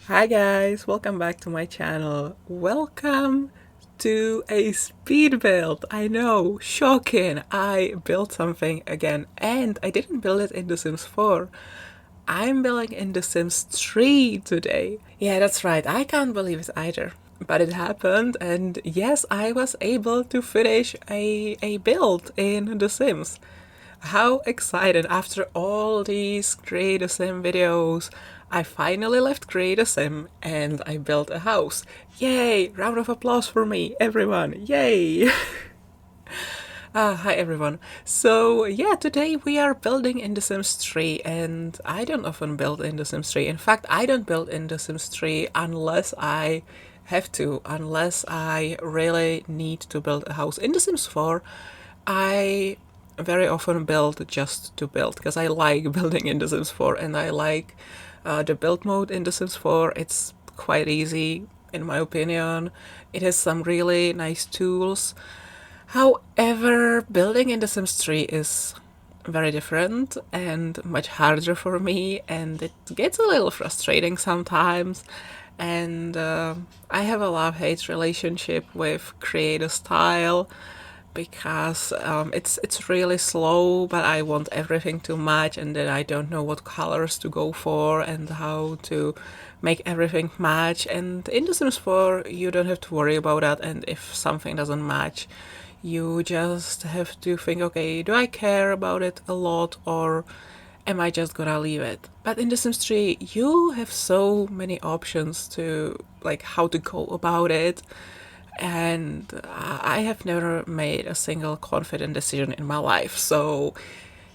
Hi guys, welcome back to my channel. Welcome to a speed build. I know, shocking. I built something again and I didn't build it in The Sims 4. I'm building in The Sims 3 today. Yeah, that's right. I can't believe it either. But it happened, and yes, I was able to finish a build in The Sims. How excited! After all these Create a Sim videos, I finally left Create a Sim and I built a house. Yay! Round of applause for me, everyone! Yay! Hi everyone. So yeah, today we are building in The Sims 3, and I don't often build in The Sims 3. In fact, I don't build in The Sims 3 unless I have to, unless I really need to build a house. In The Sims 4, I very often build just to build, because I like building in The Sims 4 and I like the build mode in The Sims 4. It's quite easy in my opinion. It has some really nice tools. However, building in The Sims 3 is very different and much harder for me, and it gets a little frustrating sometimes. And I have a love-hate relationship with creator style, because it's really slow, but I want everything to match, and then I don't know what colors to go for and how to make everything match. And in The Sims 4, you don't have to worry about that, and if something doesn't match, you just have to think, okay, do I care about it a lot, or am I just gonna leave it? But in The Sims 3, you have so many options to, like, how to go about it, and I have never made a single confident decision in my life. So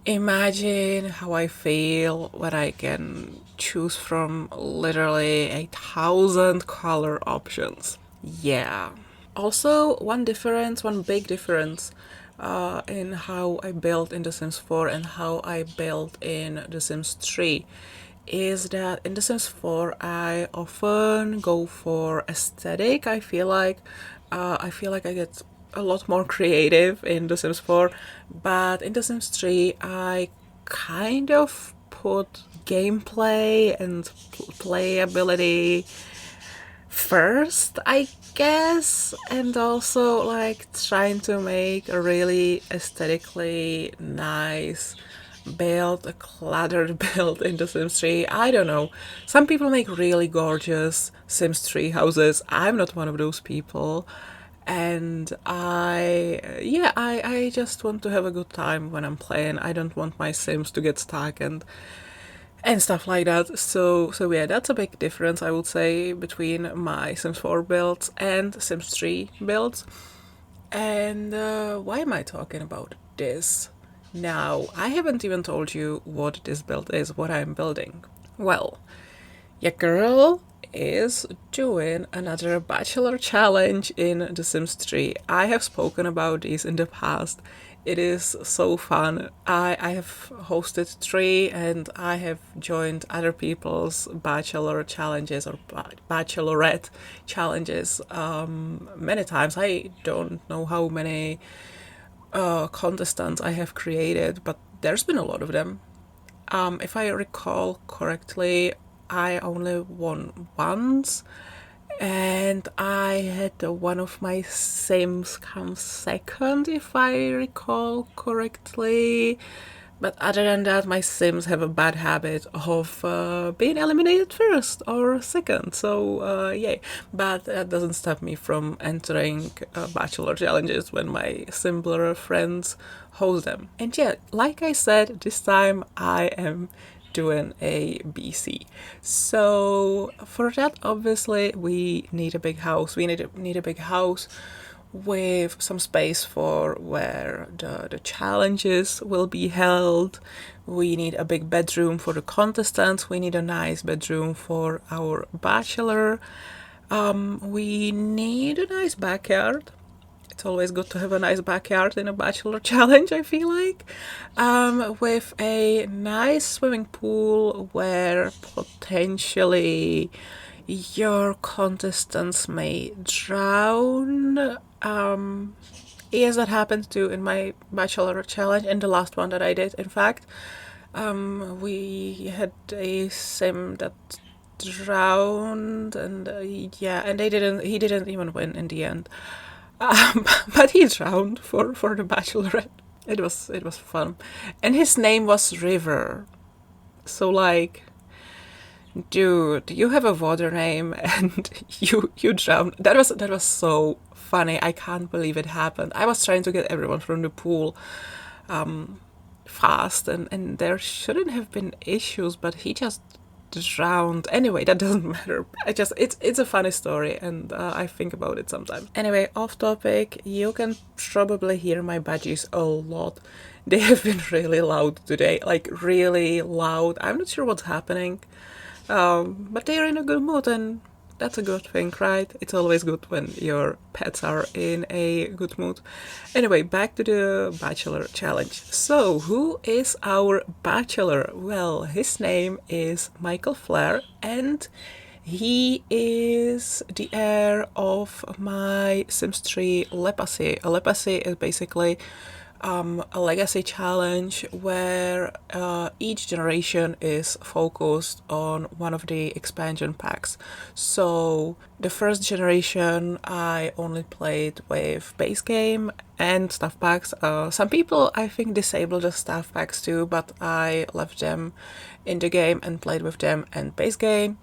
imagine how I feel when I can choose from literally 1,000 color options. Yeah. Also, one big difference in how I built in The Sims 4 and how I built in The Sims 3 is that in The Sims 4 I often go for aesthetic. I feel like I get a lot more creative in The Sims 4, but in The Sims 3 I kind of put gameplay and playability first, I guess, and also like trying to make a really aesthetically nice build, a cluttered build in The Sims 3. I don't know. Some people make really gorgeous Sims 3 houses. I'm not one of those people. And I just want to have a good time when I'm playing. I don't want my Sims to get stuck and stuff like that. So yeah, that's a big difference, I would say, between my Sims 4 builds and Sims 3 builds. And why am I talking about this? Now, I haven't even told you what this build is, what I'm building. Well, your girl is doing another Bachelor challenge in The Sims 3. I have spoken about these in the past. It is so fun. I have hosted 3 and I have joined other people's Bachelor challenges or Bachelorette challenges many times. I don't know how many contestants I have created, but there's been a lot of them. If I recall correctly, I only won once, and I had one of my Sims come second, if I recall correctly. But other than that, my Sims have a bad habit of being eliminated first or second, so yay. But that doesn't stop me from entering Bachelor challenges when my simpler friends host them. And yeah, like I said, this time I am doing a BC. So for that, obviously, we need a big house. We need a big house with some space for where the challenges will be held. We need a big bedroom for the contestants. We need a nice bedroom for our bachelor. We need a nice backyard. It's always good to have a nice backyard in a bachelor challenge, I feel like. With a nice swimming pool where potentially your contestants may drown. Yes, that happened too in my bachelor challenge, in the last one that I did, in fact. We had a sim that drowned, and yeah, and he didn't even win in the end. But he drowned for the Bachelorette. It was fun, and his name was River. So like, dude, you have a water name and you drowned. That was so funny. I can't believe it happened. I was trying to get everyone from the pool fast, and there shouldn't have been issues, but he just drowned. Anyway, that doesn't matter. It's a funny story, and I think about it sometimes. Anyway, off topic. You can probably hear my budgies a lot. They have been really loud today, like really loud. I'm not sure what's happening, but they are in a good mood, and that's a good thing, right? It's always good when your pets are in a good mood. Anyway, back to the Bachelor challenge. So, who is our Bachelor? Well, his name is Michael Flair, and he is the heir of my Sims 3 Legacy. A Legacy is basically a legacy challenge where each generation is focused on one of the expansion packs. So the first generation I only played with base game and stuff packs. Some people I think disabled the stuff packs too, but I left them in the game and played with them and base game.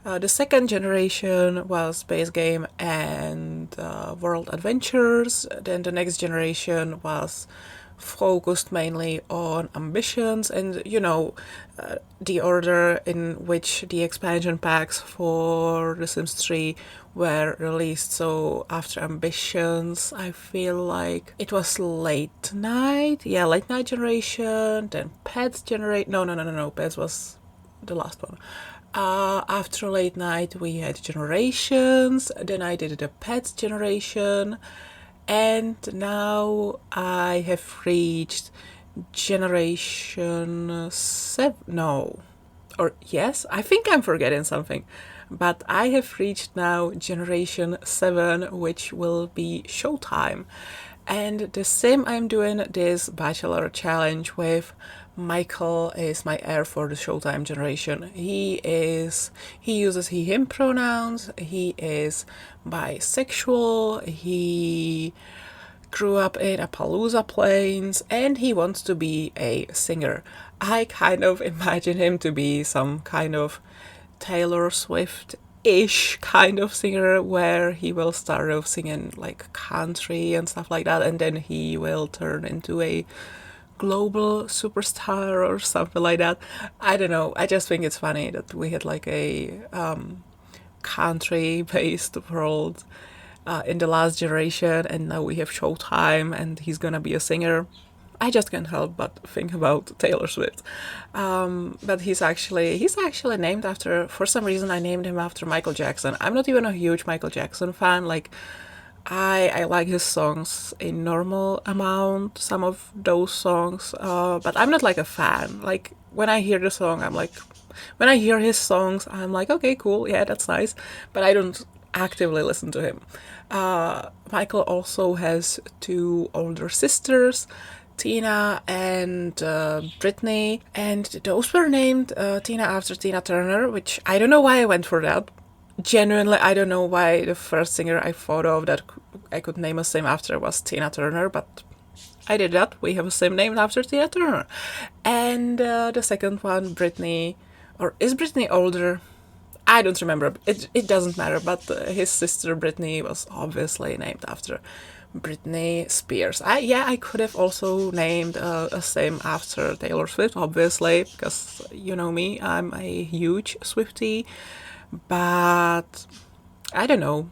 The second generation was base game and world adventures. Then the next generation was focused mainly on ambitions, and the order in which the expansion packs for The Sims 3 were released. So after ambitions, I feel like it was late night generation, then pets generation. No, pets was the last one. After late night, we had generations. Then I did the pets generation, and now I have reached generation 7. No, or yes, I think I'm forgetting something, but I have reached now generation 7, which will be Showtime. And the same I'm doing this Bachelor challenge with. Michael is my heir for the Showtime generation. He uses he, him pronouns. He is bisexual. He grew up in Appaloosa Plains, and he wants to be a singer. I kind of imagine him to be some kind of Taylor Swift-ish kind of singer, where he will start off singing like country and stuff like that, and then he will turn into a global superstar or something like that. I don't know. I just think it's funny that we had like a country-based world in the last generation, and now we have Showtime, and he's gonna be a singer. I just can't help but think about Taylor Swift. But he's actually named after, for some reason I named him after Michael Jackson. I'm not even a huge Michael Jackson fan. Like, I like his songs a normal amount, some of those songs, but I'm not like a fan. Like, when I hear the song, when I hear his songs, I'm like, okay, cool, yeah, that's nice, but I don't actively listen to him. Michael also has 2 older sisters, Tina and Brittany, and those were named Tina after Tina Turner, which I don't know why I went for that. Genuinely, I don't know why the first singer I thought of that I could name a sim after was Tina Turner, but I did that. We have a sim named after Tina Turner. And the second one, Britney, or is Britney older? I don't remember. It doesn't matter, but his sister Britney was obviously named after Britney Spears. I could have also named a sim after Taylor Swift, obviously, because you know me, I'm a huge Swiftie. But I don't know.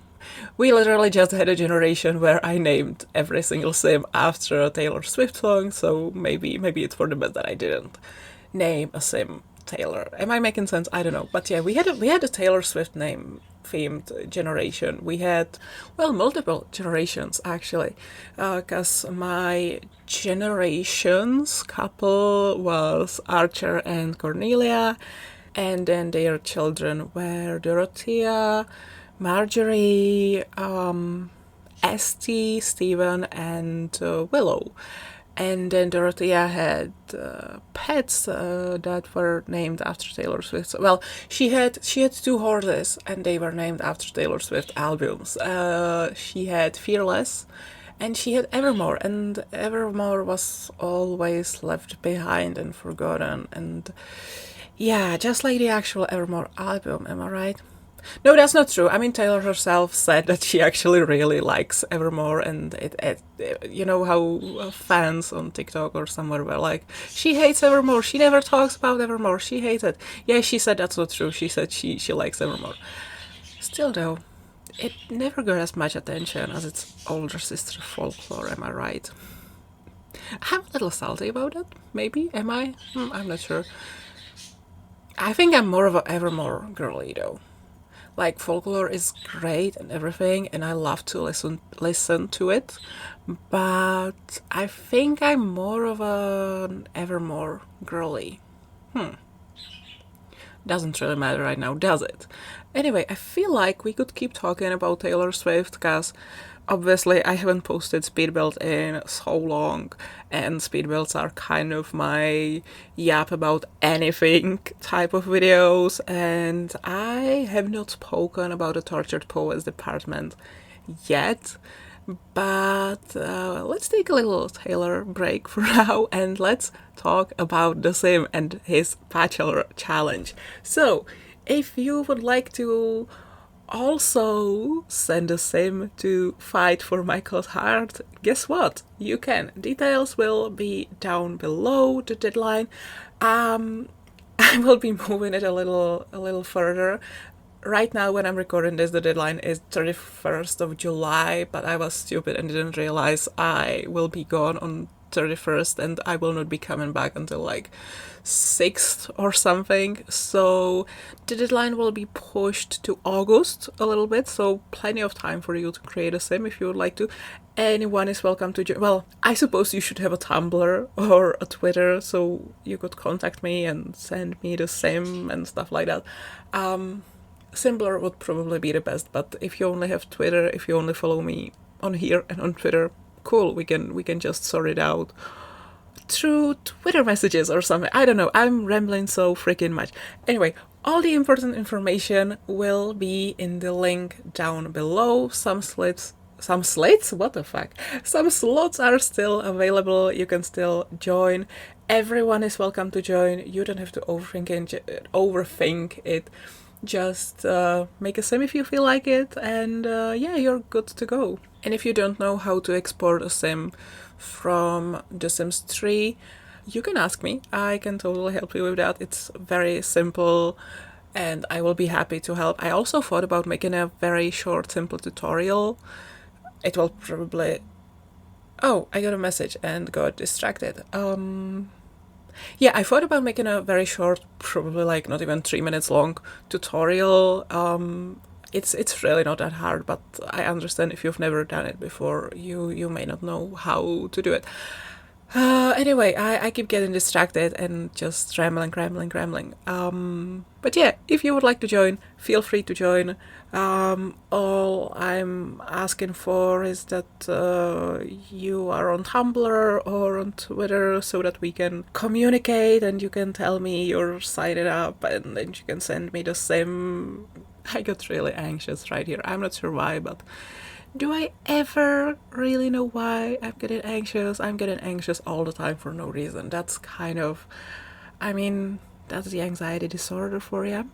We literally just had a generation where I named every single sim after a Taylor Swift song, so maybe it's for the best that I didn't name a sim Taylor. Am I making sense? I don't know. But yeah, we had a Taylor Swift name themed generation. We had, well, multiple generations actually, because my generations couple was Archer and Cornelia, and then their children were Dorothea, Marjorie, Esty, Stephen, and Willow. And then Dorothea had pets that were named after Taylor Swift. Well, she had two horses, and they were named after Taylor Swift albums. She had Fearless, and she had Evermore, and Evermore was always left behind and forgotten. And yeah, just like the actual Evermore album, am I right? No, that's not true. I mean, Taylor herself said that she actually really likes Evermore, and you know how fans on TikTok or somewhere were like, she hates Evermore. She never talks about Evermore. She hates it. Yeah, she said that's not true. She said she likes Evermore. Still, though, it never got as much attention as its older sister Folklore. Am I right? I'm a little salty about it. Maybe am I? I'm not sure. I think I'm more of an Evermore girly though. Like, Folklore is great and everything, and I love to listen to it, but I think I'm more of an Evermore girly. Doesn't really matter right now, does it? Anyway, I feel like we could keep talking about Taylor Swift, because obviously I haven't posted Speedbuild in so long, and Speedbuilds are kind of my yap about anything type of videos, and I have not spoken about the Tortured Poets department yet. But let's take a little Taylor break for now, and let's talk about The Sim and his Bachelor challenge. So, if you would like to also send a sim to fight for Michael's heart, guess what? You can. Details will be down below the deadline. I will be moving it a little further. Right now, when I'm recording this, the deadline is 31st of July, but I was stupid and didn't realize I will be gone on 31st, and I will not be coming back until like 6th or something. So the deadline will be pushed to August a little bit, so plenty of time for you to create a sim if you would like to. Anyone is welcome to join. Well, I suppose you should have a Tumblr or a Twitter, so you could contact me and send me the sim and stuff like that. Similar would probably be the best, but if you only have Twitter, if you only follow me on here and on Twitter, cool, we can just sort it out through Twitter messages or something. I don't know, I'm rambling so freaking much. Anyway, all the important information will be in the link down below. Some slits? What the fuck? Some slots are still available. You can still join. Everyone is welcome to join. You don't have to overthink it. Just make a sim if you feel like it, and yeah, you're good to go. And if you don't know how to export a sim from The Sims 3, you can ask me. I can totally help you with that. It's very simple, and I will be happy to help. I also thought about making a very short, simple tutorial. It will probably... Oh, I got a message and got distracted. Yeah, I thought about making a very short, probably like not even 3 minutes long tutorial. It's really not that hard, but I understand if you've never done it before, you may not know how to do it. Anyway, I keep getting distracted and just rambling. But yeah, if you would like to join, feel free to join. All I'm asking for is that you are on Tumblr or on Twitter so that we can communicate, and you can tell me you're signed up, and then you can send me the sim. I got really anxious right here. I'm not sure why, but do I ever really know why I'm getting anxious? I'm getting anxious all the time for no reason. That's kind of, I mean, that's the anxiety disorder for you.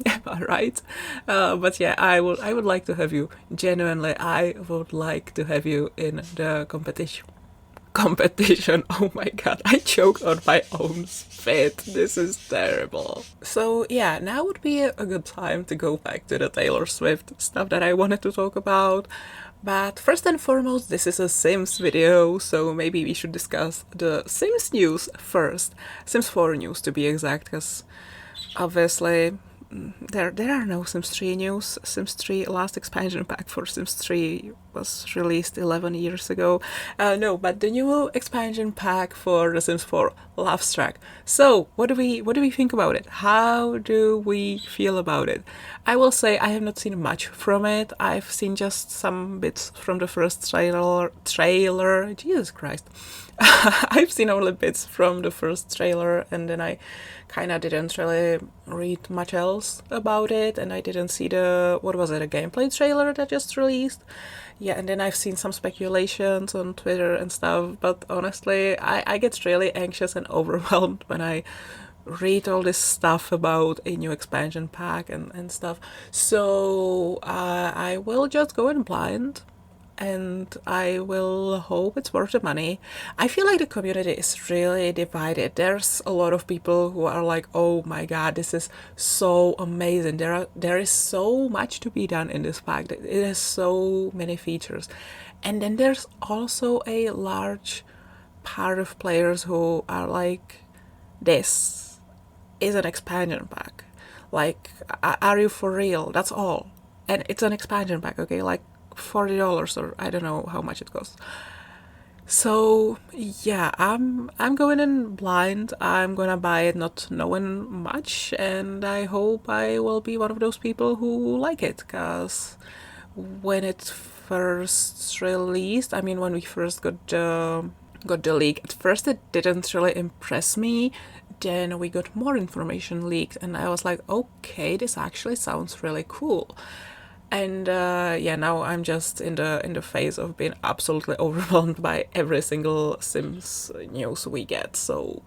Am I right? But yeah, I would like to have you. Genuinely, I would like to have you in the competition. Oh my god, I choked on my own spit. This is terrible. So yeah, now would be a good time to go back to the Taylor Swift stuff that I wanted to talk about. But first and foremost, this is a Sims video, so maybe we should discuss the Sims news first. Sims 4 news to be exact, because obviously there are no Sims 3 news. Sims 3 last expansion pack for Sims 3 was released 11 years ago. No, but the new expansion pack for The Sims 4, Laughs Track. So, what do we think about it? How do we feel about it? I will say I have not seen much from it. I've seen just some bits from the first trailer. Jesus Christ. I've seen only bits from the first trailer, and then I kind of didn't really read much else about it, and I didn't see a gameplay trailer that just released. Yeah, and then I've seen some speculations on Twitter and stuff, but honestly, I get really anxious and overwhelmed when I read all this stuff about a new expansion pack and stuff. So I will just go in blind, and I will hope it's worth the money. I feel like the community is really divided. There's a lot of people who are like, oh my god, this is so amazing. There is so much to be done in this pack. It has so many features. And then there's also a large part of players who are like, this is an expansion pack. Like, are you for real? That's all. And it's an expansion pack, okay? Like, $40 or I don't know how much it costs. So yeah, I'm going in blind. I'm gonna buy it not knowing much, and I hope I will be one of those people who like it, because when it first released, I mean when we first got the leak, at first it didn't really impress me. Then we got more information leaked, and I was like, okay, this actually sounds really cool. And yeah, now I'm just in the phase of being absolutely overwhelmed by every single Sims news we get. So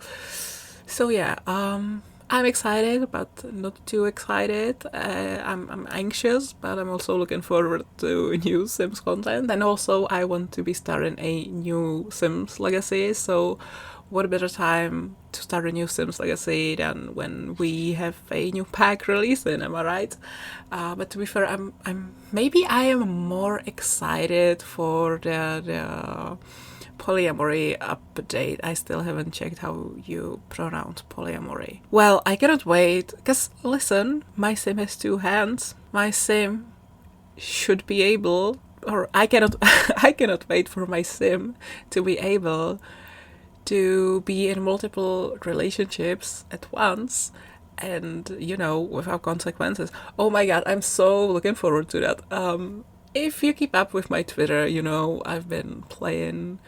yeah, I'm excited, but not too excited. I'm anxious, but I'm also looking forward to new Sims content. And also, I want to be starting a new Sims legacy. So what better time to start a new Sims legacy than when we have a new pack releasing, am I right? But to be fair, maybe I am more excited for the polyamory update. I still haven't checked how you pronounce polyamory. Well, I cannot wait, because listen, my Sim has two hands. My Sim should be able, or I cannot I cannot wait for my Sim to be able to be in multiple relationships at once, and without consequences. Oh my god, I'm so looking forward to that. If you keep up with my Twitter, I've been playing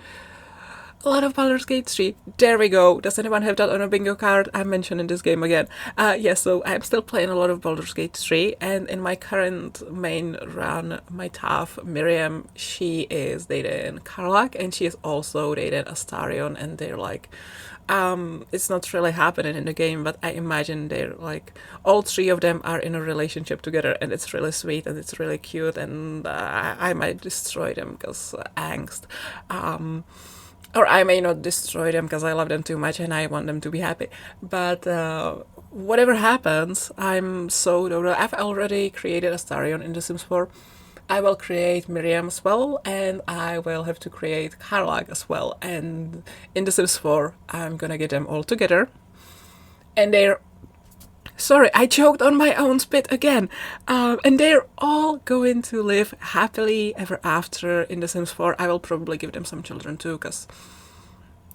a lot of Baldur's Gate 3. There we go. Does anyone have that on a bingo card? I'm mentioning this game again. So I'm still playing a lot of Baldur's Gate 3, and in my current main run, my TAF, Miriam, she is dating Karlak, and she is also dating Astarion, and they're like, it's not really happening in the game, but I imagine they're like, all three of them are in a relationship together, and it's really sweet, and it's really cute, and I might destroy them because angst. Or I may not destroy them because I love them too much and I want them to be happy. But whatever happens, I'm so adorable. I've already created Astarion in The Sims 4. I will create Miriam as well, and I will have to create Karlak as well. And in The Sims 4, I'm gonna get them all together. And they're... Sorry, I choked on my own spit again. And they're all going to live happily ever after in The Sims 4. I will probably give them some children too, because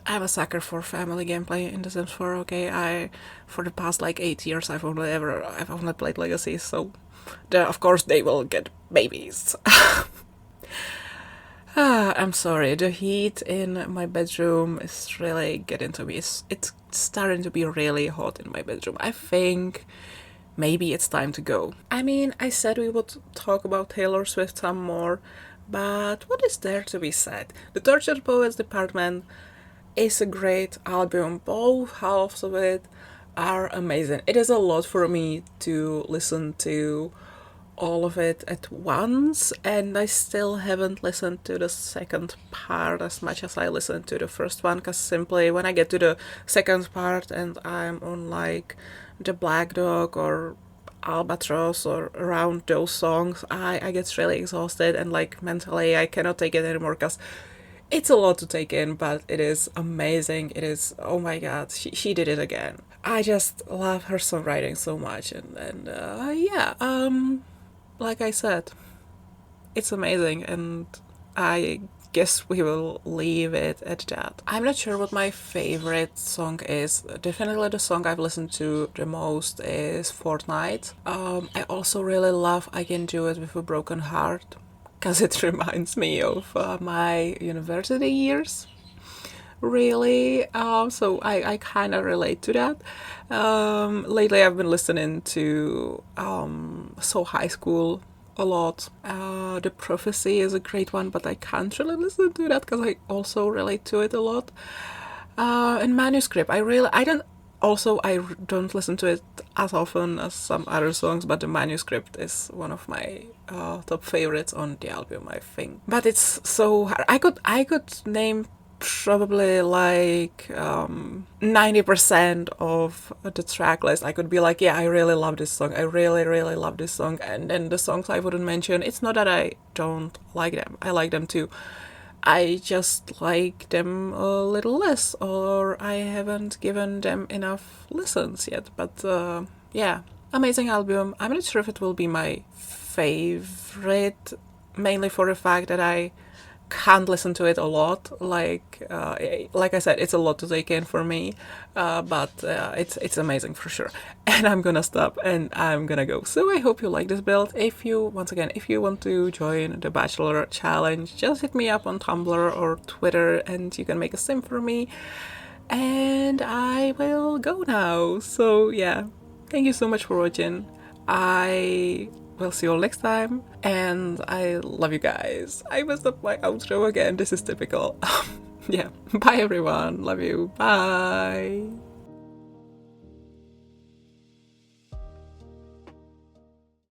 I'm a sucker for family gameplay in The Sims 4. Okay, for the past like 8 years, I've only played Legacy, so of course they will get babies. I'm sorry, the heat in my bedroom is really getting to me. It's starting to be really hot in my bedroom. I think maybe it's time to go. I mean, I said we would talk about Taylor Swift some more, but what is there to be said? The Tortured Poets Department is a great album. Both halves of it are amazing. It is a lot for me to listen to all of it at once, and I still haven't listened to the second part as much as I listened to the first one, because simply when I get to the second part and I'm on like the Black Dog or Albatross or around those songs, I get really exhausted, and like mentally I cannot take it anymore, because it's a lot to take in, but it is amazing. It is, oh my god, she did it again. I just love her songwriting so much, and like I said, it's amazing, and I guess we will leave it at that. I'm not sure what my favorite song is. Definitely the song I've listened to the most is Fortnite. I also really love I Can Do It With a Broken Heart, because it reminds me of my university years, really. So I kind of relate to that. Lately I've been listening to So High School a lot. The Prophecy is a great one, but I can't really listen to that because I also relate to it a lot. And Manuscript, I don't listen to it as often as some other songs, but the Manuscript is one of my top favorites on the album, I think. But it's so hard. I could name probably like 90% of the track list. I could be like, yeah, I really love this song. I really love this song. And then the songs I wouldn't mention, it's not that I don't like them. I like them too. I just like them a little less, or I haven't given them enough listens yet. But yeah, amazing album. I'm not sure if it will be my favorite, mainly for the fact that I can't listen to it a lot. Like I said, it's a lot to take in for me, but it's amazing for sure. And I'm gonna stop and I'm gonna go. So I hope you like this build. If you want to join the Bachelor challenge, just hit me up on Tumblr or Twitter, and you can make a sim for me. And I will go now. So yeah, thank you so much for watching. I will see you all next time, and I love you guys. I messed up my outro again. This is typical. Yeah, bye everyone. Love you. Bye.